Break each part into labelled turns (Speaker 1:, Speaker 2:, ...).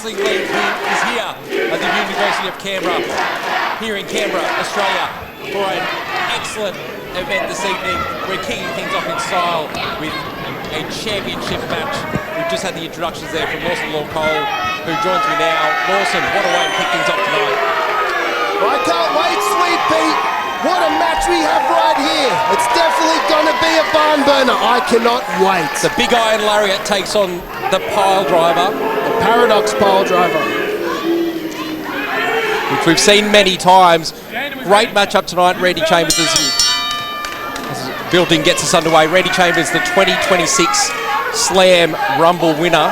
Speaker 1: Wrestling League is here at the University of Canberra, here in Canberra, Australia, for an excellent event this evening. We're kicking things off in style with a championship match. We've just had the introductions there from Lawson who joins me now. Lawson, what a way to kick things off tonight.
Speaker 2: I can't wait, Sweet Pete. What a match we have right here. It's definitely going to be a barn burner. I cannot wait.
Speaker 1: The Big Iron Lariat takes on the pile driver.
Speaker 2: The Paradox pile driver.
Speaker 1: Which we've seen many times. Great matchup tonight. Randy Chambers, as building gets us underway. Randy Chambers, the 2026 Slam Rumble winner.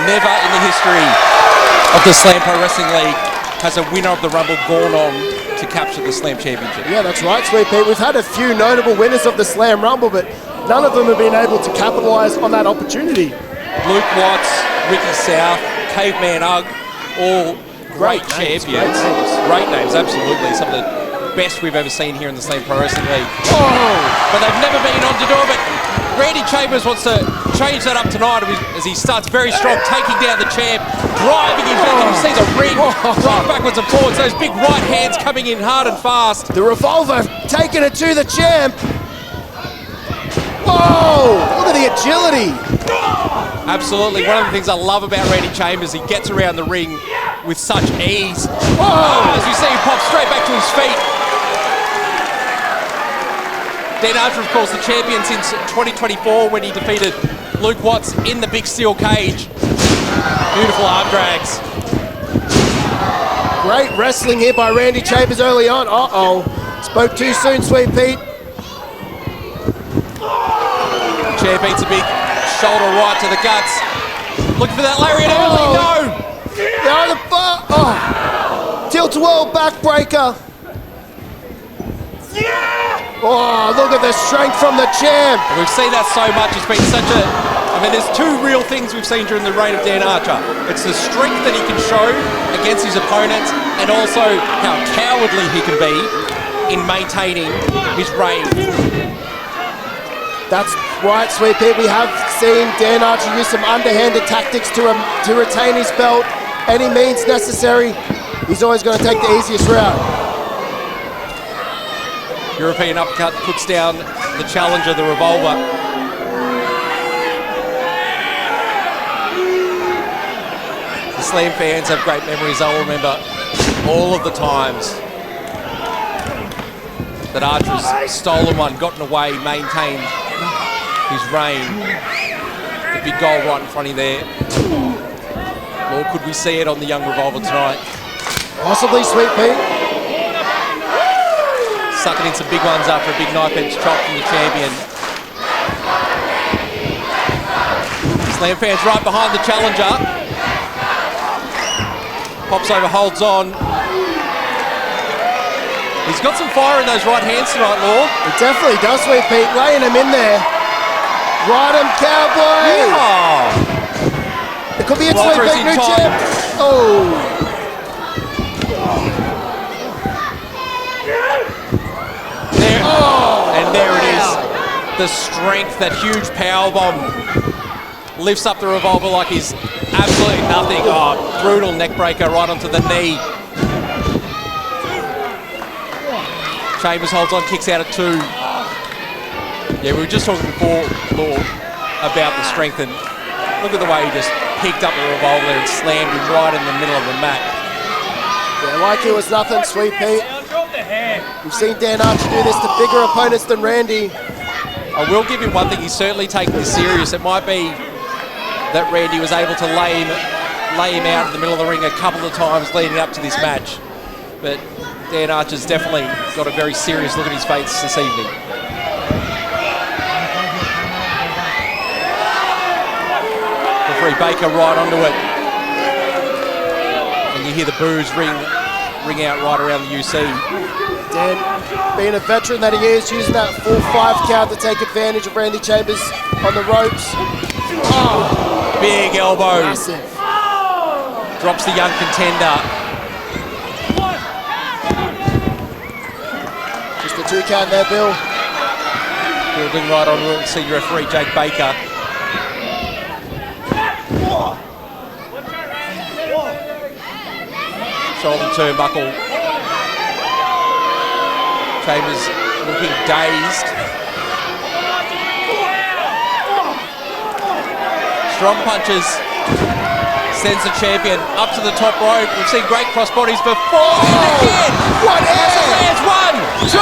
Speaker 1: Never in the history of the Slam Pro Wrestling League has a winner of the Rumble gone on to capture the Slam Championship.
Speaker 2: Yeah, that's right, Sweet Pete. We've had a few notable winners of the Slam Rumble, but none of them have been able to capitalise on that opportunity.
Speaker 1: Luke Watts, Ricky South, Caveman Ugg, all great champions. Great names, absolutely. Some of the best we've ever seen here in the Slam Pro Wrestling League.
Speaker 2: Oh!
Speaker 1: But they've never been on to do it. But Randy Chambers wants to change that up tonight as he starts very strong, taking down the champ, driving him back. You see the ring drive backwards and forwards. Those big right hands coming in hard and fast.
Speaker 2: The revolver taking it to the champ. Whoa! Look at the agility.
Speaker 1: Absolutely. One of the things I love about Randy Chambers, he gets around the ring with such ease. As you see him pop straight back to his feet. Dan Archer, of course, the champion since 2024 when he defeated Luke Watts in the big steel cage. Beautiful arm drags.
Speaker 2: Great wrestling here by Randy Chambers early on. Uh-oh. Spoke too soon, Sweet Pete.
Speaker 1: Champ beats a big shoulder right to the guts. Looking for that lariat early. No!
Speaker 2: Down the bar. Oh. Tilt-a-whirl backbreaker. Oh, look at the strength from the champ.
Speaker 1: We've seen that so much. It's been such a... I mean, there's two real things we've seen during the reign of Dan Archer. It's the strength that he can show against his opponents and also how cowardly he can be in maintaining his reign. That's
Speaker 2: right, Sweet Pete. We have seen Dan Archer use some underhanded tactics to retain his belt. Any means necessary. He's always going to take the easiest route.
Speaker 1: European uppercut puts down the challenger, the revolver. The Slam fans have great memories. They'll remember all of the times that Archer's stolen one, gotten away, maintained his reign. The big goal right in front of you there. Or could we see it on the young revolver tonight?
Speaker 2: Possibly, Sweet Pete.
Speaker 1: Sucking in some big ones after a big knife edge chop from the champion. Slam fans right behind the challenger. Pops over, holds on. He's got some fire in those right hands tonight, Law.
Speaker 2: It definitely does, Sweet Pete. Laying him in there. Ride him, cowboy! Yeah. It could be a Sweet Pete, new champ. Oh!
Speaker 1: And there it is, the strength, that huge power bomb lifts up the revolver like he's absolutely nothing. Oh, brutal neck breaker right onto the knee. Chambers holds on, kicks out at 2. Yeah, we were just talking before, Lord, about the strength, and look at the way he just picked up the revolver and slammed him right in the middle of the mat.
Speaker 2: Yeah, like it was nothing, Sweet Pete. We've seen Dan Archer do this to bigger opponents than Randy.
Speaker 1: I will give him one thing, he's certainly taking this serious. It might be that Randy was able to lay him out in the middle of the ring a couple of times leading up to this match. But Dan Archer's definitely got a very serious look at his face this evening. Referee Baker right onto it. And you hear the boos ring out right around the UC.
Speaker 2: Dan, being a veteran that he is, using that full 5 count to take advantage of Randy Chambers on the ropes.
Speaker 1: Oh, big elbow.
Speaker 2: Massive.
Speaker 1: Drops the young contender.
Speaker 2: Just a 2 count there, Bill.
Speaker 1: Building right onto it, senior referee Jake Baker. threshold and turnbuckle. Chambers looking dazed. Strong punches. Sends the champion up to the top rope. We've seen great crossbodies before. And again!
Speaker 2: What
Speaker 1: Lands 1, 2!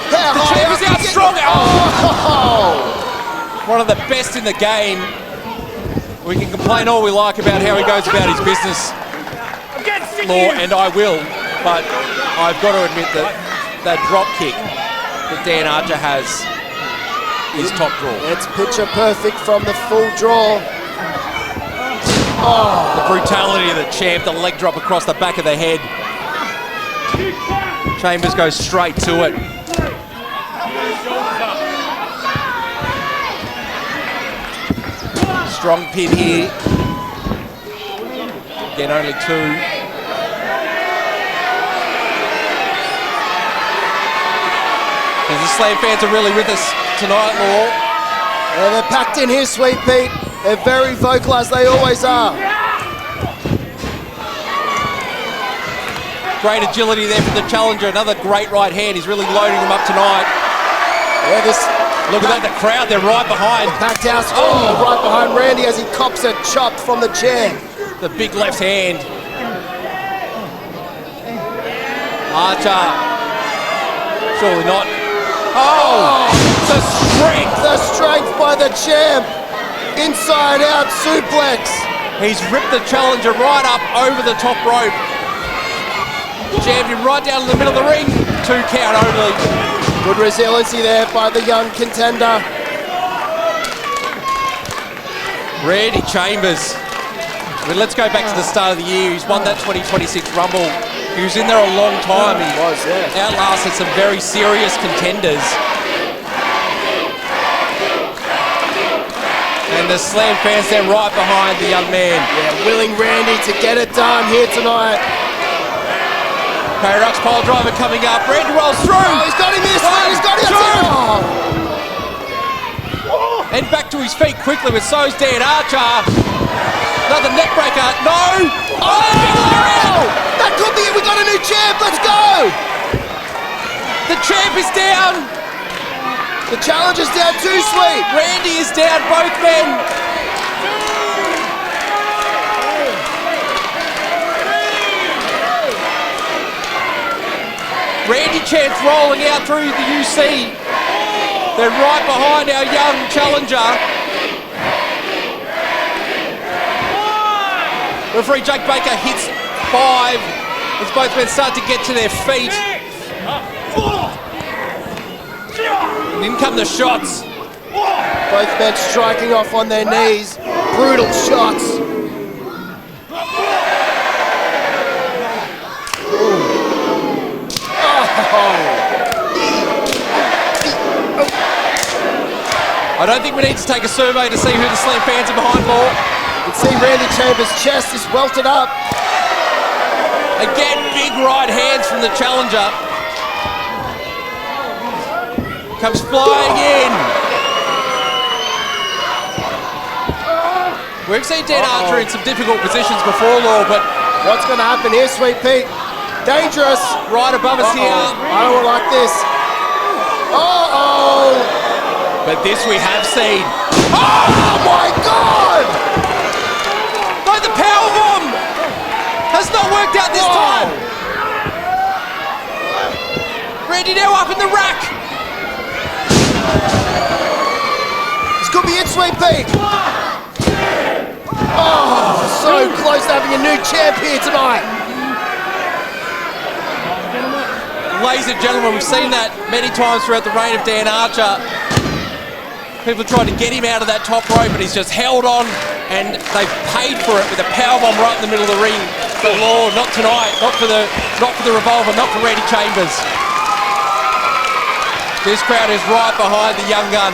Speaker 1: The champion's out strong. One of the best in the game. We can complain all we like about how he goes about his business, Law, and I will, but I've got to admit that that drop kick that Dan Archer has is top draw.
Speaker 2: It's picture perfect from the full draw.
Speaker 1: The brutality of the champ, the leg drop across the back of the head. Chambers goes straight to it. Strong pin here. Again, only 2. The Slam fans are really with us tonight, Law.
Speaker 2: Yeah, they're packed in here, Sweet Pete. They're very vocal, as they always are.
Speaker 1: Great agility there for the challenger. Another great right hand. He's really loading them up tonight.
Speaker 2: Yeah, this...
Speaker 1: Look at that, the crowd, they're right behind.
Speaker 2: Packed house, right behind Randy as he cops a chop from the chair.
Speaker 1: The big left hand. Archer. Surely not. The strength.
Speaker 2: The strength by the champ. Inside out suplex.
Speaker 1: He's ripped the challenger right up over the top rope. Jammed him right down in the middle of the ring. 2 count only.
Speaker 2: Good resiliency there by the young contender.
Speaker 1: Randy Chambers. I mean, let's go back to the start of the year. He's won that 2026 Rumble. He was in there a long time. He outlasted some very serious contenders. And the Slam fans, they're right behind the young man.
Speaker 2: Yeah, willing Randy to get it done here tonight.
Speaker 1: Paradox pile driver coming up. Randy rolls through.
Speaker 2: He's got him this way. He's got him.
Speaker 1: And back to his feet quickly with so's Dan Archer. Another neck breaker. No.
Speaker 2: That could be it. We got a new champ. Let's go.
Speaker 1: The champ is down.
Speaker 2: The challenger's down too, Sweet.
Speaker 1: Randy is down. Both men. Randy Champ's rolling out through the UC. They're right behind our young challenger. Referee Jake Baker hits 5 as both men start to get to their feet. And in come the shots.
Speaker 2: Both men striking off on their knees. Brutal shots.
Speaker 1: I don't think we need to take a survey to see who the Slam fans are behind, Law.
Speaker 2: You can see Randy Chambers' chest is welted up.
Speaker 1: Again, big right hands from the challenger. Comes flying in. We've seen Dan Archer in some difficult positions before, Law, but
Speaker 2: what's going to happen here, Sweet Pete? Dangerous.
Speaker 1: Right above us here.
Speaker 2: I don't want like this.
Speaker 1: But this we have seen.
Speaker 2: Oh my God!
Speaker 1: No, the powerbomb has not worked out this time. Randy now up in the rack.
Speaker 2: This could be it, Sweet Pete. So close to having a new champ here tonight.
Speaker 1: Ladies and gentlemen, we've seen that many times throughout the reign of Dan Archer. People tried to get him out of that top rope, but he's just held on, and they've paid for it with a powerbomb right in the middle of the ring. But Law, not tonight, not for the revolver, not for Randy Chambers. This crowd is right behind the young gun.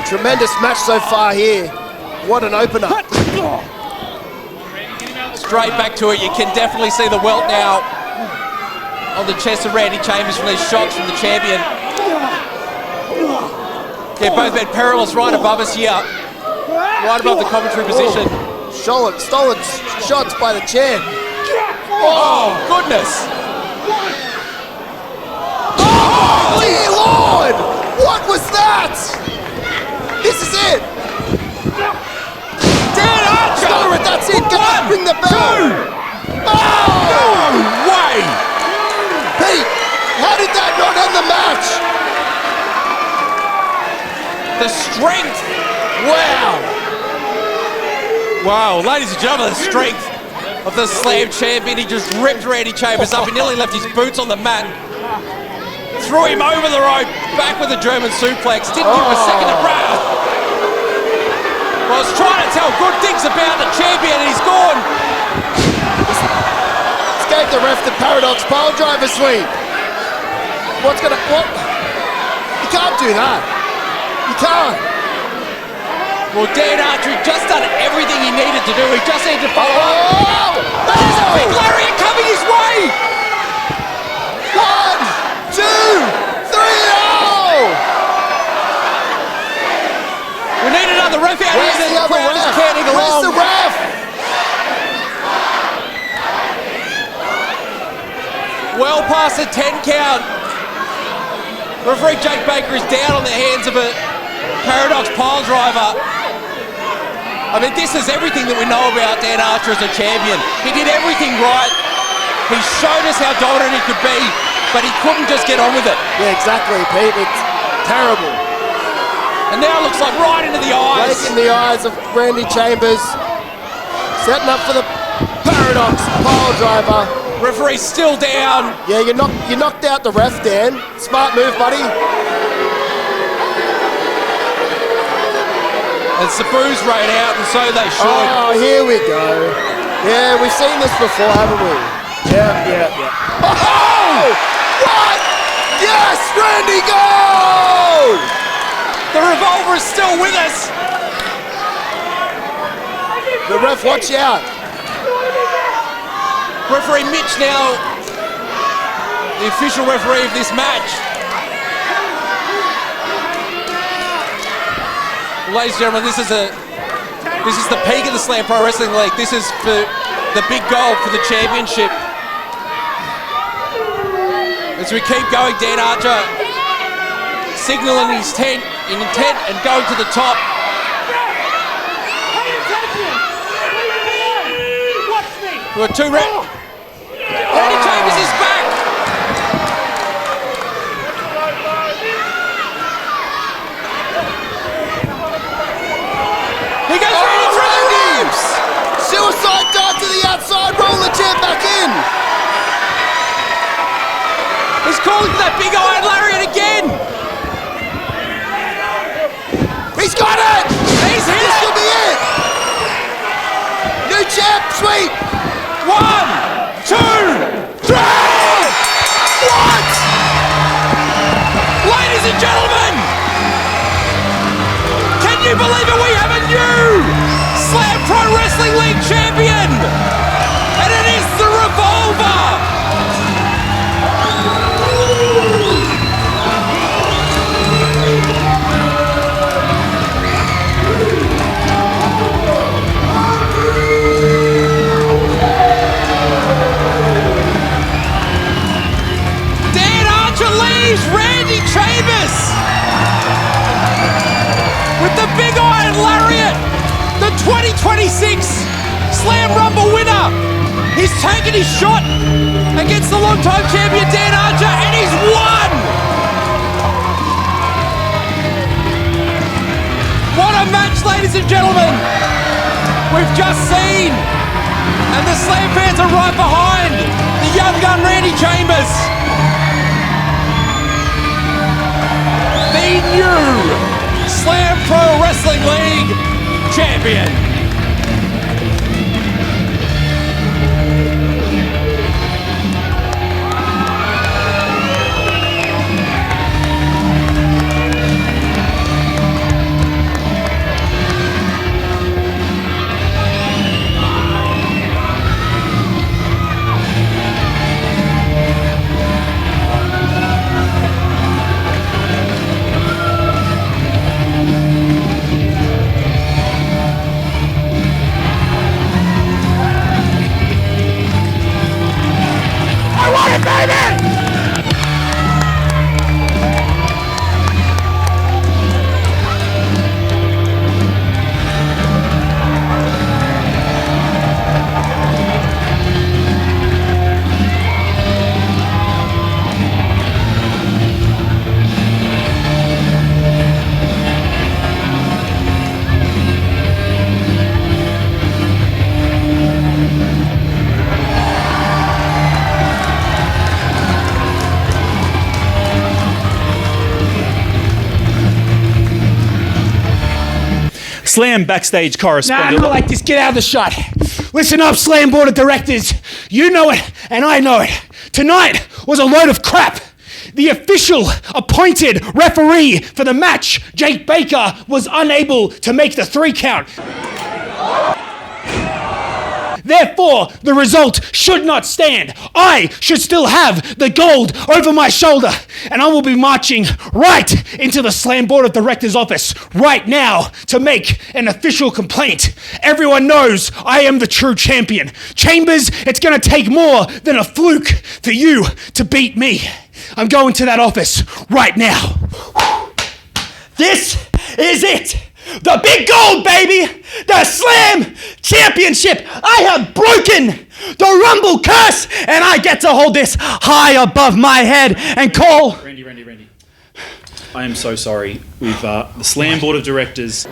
Speaker 2: Tremendous match so far here. What an opener.
Speaker 1: Straight back to it. You can definitely see the welt now on the chest of Randy Chambers from these shots from the champion. Yeah, both men perilous right above us here. Right above the commentary position.
Speaker 2: Stolen shots by the champ.
Speaker 1: Oh, goodness.
Speaker 2: Oh, dear Lord! What was that? This is it.
Speaker 1: Dan Archer!
Speaker 2: Stop it, that's it. Get up, ring the bell. Oh!
Speaker 1: No way!
Speaker 2: Pete, how did that not end the match?
Speaker 1: The strength. Wow. Wow, ladies and gentlemen, the strength of the Slam champion. He just ripped Randy Chambers up. He nearly left his boots on the mat. Threw him over the rope. Back with a German suplex. Didn't give him a second to breath. I was trying to tell good things about the champion and he's gone.
Speaker 2: Escape the ref, the Paradox pile driver sweep. What? You can't do that. You can't.
Speaker 1: Well, Dan Archer had just done everything he needed to do. He just needed to follow up.
Speaker 2: Oh!
Speaker 1: There's a big lariat coming his way.
Speaker 2: 1, 2, 3, oh!
Speaker 1: We need another ref out
Speaker 2: Where's
Speaker 1: here.
Speaker 2: the other
Speaker 1: crowd is
Speaker 2: ref?
Speaker 1: canting
Speaker 2: Where's
Speaker 1: along.
Speaker 2: the ref?
Speaker 1: Well past the 10 count. Referee Jake Baker is down on the hands of a Paradox pile driver. I mean, this is everything that we know about Dan Archer as a champion. He did everything right. He showed us how dominant he could be, but he couldn't just get on with it.
Speaker 2: Yeah, exactly, Pete. It's terrible.
Speaker 1: And now it looks like right into the eyes.
Speaker 2: Right in the eyes of Randy Chambers. Setting up for the Paradox pile driver.
Speaker 1: Referee's still down.
Speaker 2: Yeah, you knocked out the ref, Dan. Smart move, buddy.
Speaker 1: And Sabu's ran out, and so they should.
Speaker 2: Oh, here we go. Yeah, we've seen this before, haven't we? Yeah. Oh! What? Yes, Randy, go!
Speaker 1: The revolver is still with us.
Speaker 2: The ref, watch out.
Speaker 1: Referee Mitch now, the official referee of this match. Ladies and gentlemen, this is the peak of the Slam Pro Wrestling League. This is for the big goal for the championship. As we keep going, Dan Archer signalling his intent and going to the top. We've got two Randy Chambers is back. He goes right through the ropes.
Speaker 2: Suicide dive to the outside, roll the chair back in.
Speaker 1: He's calling for that big iron lariat again.
Speaker 2: He's got it.
Speaker 1: He's hit
Speaker 2: This
Speaker 1: it.
Speaker 2: could be it. New champ sweep.
Speaker 1: 1, 2, 3.
Speaker 2: What?
Speaker 1: Ladies and gentlemen, can you believe it? We have a new Slam Pro Wrestling League champion, and it is the Revolver. Dan Archer leaves Randy Chambers with the big iron lariat, the 2026 Slam Rumble winner. He's taken his shot against the long-time champion Dan Archer, and he's won! What a match, ladies and gentlemen! We've just seen, and the Slam fans are right behind the young gun Randy Chambers. The new Slam Pro Wrestling League champion.
Speaker 3: Slam backstage
Speaker 4: Nah,
Speaker 3: correspondent.
Speaker 4: not like this. Get out of the shot. Listen up, Slam Board of Directors. You know it, and I know it. Tonight was a load of crap. The official appointed referee for the match, Jake Baker, was unable to make the 3 count. Therefore, the result should not stand. I should still have the gold over my shoulder, and I will be marching right into the Slam Board of Directors office right now to make an official complaint. Everyone knows I am the true champion. Chambers, it's going to take more than a fluke for you to beat me. I'm going to that office right now. This is it. The big gold, baby! The Slam Championship! I have broken the Rumble curse, and I get to hold this high above my head and call...
Speaker 3: Randy. I am so sorry. We've the Slam Board of Directors